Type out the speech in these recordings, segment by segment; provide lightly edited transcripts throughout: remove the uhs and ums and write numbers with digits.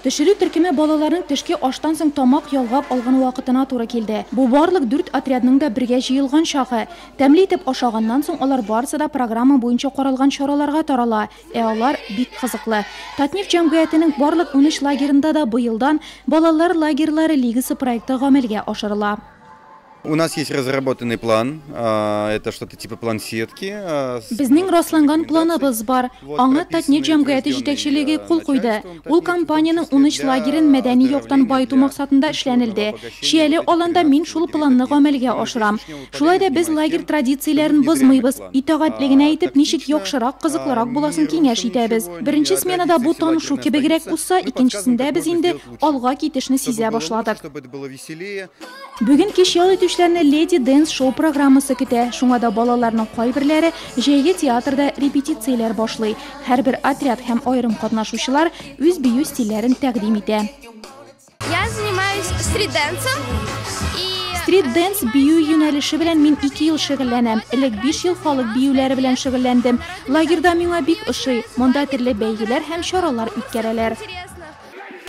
Төшерү төркеме балаларның төшке аштан соң тамак ялгап алган вакытына туры килде. Бу барлык 4 отрядның да бергә җыелган чагы. Тәмле итеп ашаганнан соң алар барысы да программа буенча каралган чараларга тарала. Алар бик кызыклы. Татнефть җәмгыятенең барлык 13 лагерында да быелдан балалар лагерьлары лигасы проекты гамәлгә ашырыла. У нас есть разработанный план, это что-то типа план сетки. Безнең расланган планыбыз бар. Аңа Татнефть җәмгыяте җитәкчелеге кул куйды. Ул компаниянең 13 лагерен мәдәни яктан баету максатында эшләнелде. Шияле аланда мин шул планны гамәлгә ашырам. Шулай да без лагерь традицияләрен бозмыйбыз. Итагатьлегенә әйтеп, ничек яхшырак, кызыклырак буласын киңәш итәбез. Беренче сменада бу танышу кебегрәк узса, икенчесендә без инде алга китешне сизә башладык. Бүген кич ял итүчеләрне Lady Dance шоу программасы көтә. Шуңа да балаларның кайберләре җәйге театрда репетицияләр башлый. Һәрбер отряд һәм аерым катнашучылар үз бию стильләрен тәкъдим итә. Я занимаюсь стрит-дэнсом. Стрит-дэнс бию юнәлеше белән мин 2 ел шөгыльләнәм. Элек 5 ел халык биюләре белән шөгыльләндем. Лагерда миңа бик ошый. Монда төрле бәйгеләр һәм чаралар үткәрәләр.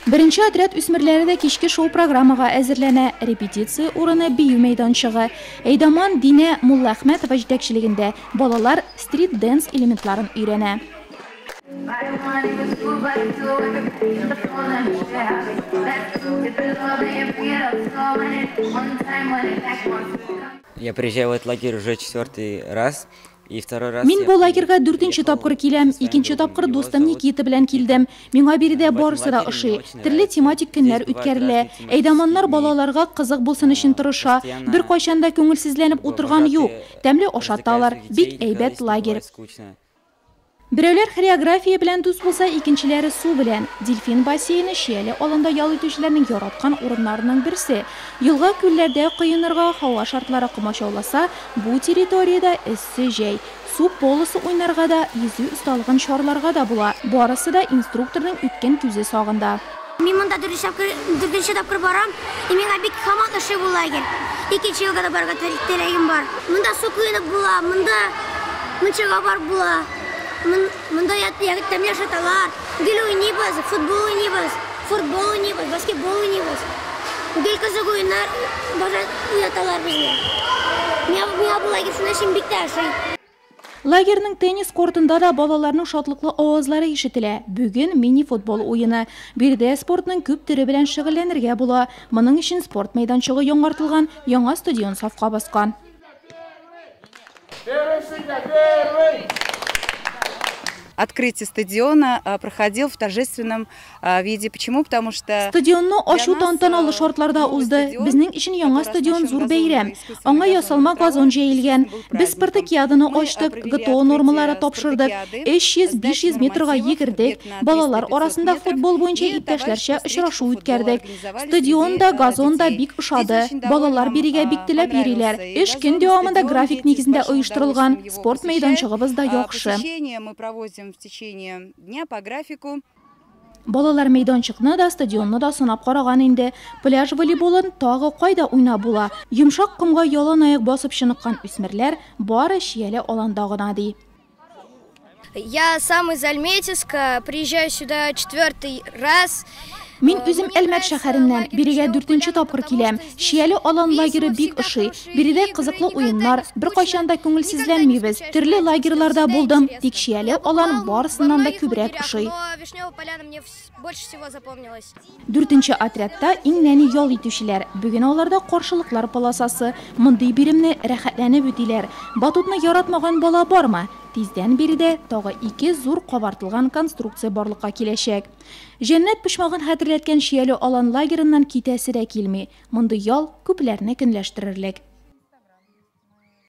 Беренче отряд үсмерләре дә кичке шоу программага әзерләнә. Репетиция урыны бию мәйданчыгы. Әйдаман Динә Муллаәхмәтова җитәкчелегендә балалар стрит-дэнс элементларын өйрәнә. Я приезжаю в этот лагерь уже 4-й раз. Мин бу лагерьга 4нче тапкыр киләм. 2нче тапкыр дустым Никита белән килдем. Миңа биредә барысы да ошый. Төрле тематик көннәр үткәрелә. Әйдаманнар балаларга кызык булсын өчен тырыша. Бер кайчан да күңелсезләнеп утырган юк. Тәмле ашаталар. Бик әйбәт лагерь. Берәүләр хореография белән дус булса, икенчеләре су белән. Дельфин бассейны Шияле алында ял итүчеләрнең яраткан урыннарының берсе. Елга күлләрдә коенырга һава шартлары комачауласа, бу территориядә эссе җәй. Су полосы уйнарга да, йөзү осталыгын чарларга да була. Барысы да инструкторның үткән күзе сагында. Мин монда 4нче тапкыр барам. Миңа бик хамат ошый бу лагерь. 2нче елга да барга теләгем бар. Монда су коенып була, монда мунчага бар була. Монда тәмле ашаталар. Гел уйныйбыз, футбол уйныйбыз, баскетбол уйныйбыз. Гел кызык уйнар, башка уяталар безне. Миңа бу лагерь шуның өчен бик тә ошый. Лагерьнең теннис кортында да балаларның шатлыклы авазлары ишетелә. Бүген мини-футбол уены. Биредә спортның күп төре белән шөгыльләнергә була. Моның өчен спорт мәйданчыгы яңартылган, яңа стадион сафка баскан. Открытие стадиона проходил в торжественном виде. Почему? Потому что стадионны ачу тантаналы шартларда узды. Безнең өчен яңа стадион зур бәйрәм. Аңа ясалма газон җәелгән. Без спартакиаданы ачтык, ГТО нормалары тапшырдык. 300-500 метрга йөгердек. Балалар арасында футбол буенча иптәшләрчә очрашу үткәрдек. Стадионда, газонда бик ошады. Балалар бирегә бик теләп йөриләр. Эш көн дәвамында график нигезендә оештырылган. Спорт мәйданчыгыбыз да яхшы. В течение дня по графику. Балалар мәйданчыкны да, стадионны да сынап караган инде. Пляж волейболын тагы кайда уйнап була. Йомшак кумга ялан аяк басып чыныккан үсмерләр бары Шияле аланда гына ди. Я сам из Альметьевска, приезжаю сюда 4-й раз. Мин үзем Әлмәт шәһәреннән, бирегә 4нче тапкыр киләм. Шияле алан лагере бик ошый. Биредә кызыклы уеннар, бер кайчан да күңелсезләнмибез. Төрле лагерьларда булдым, тик Шияле алан барысыннан да күбрәк ошый. 4нче отрядта иң нәни ял итүчеләр. Бүген аларда каршылыклар полосасы. Мондый биремне рәхәтләнеп үтиләр. Батутны яратмаган бала бармы? Тиздән биредә тагы 2 зур кабартылган конструкция барлыкка киләчәк. Җәннәт пошмагын хәтерләткән Шияле алан лагерыннан китәсе дә килми. Мондый ял күпләрне көнләштерерлек.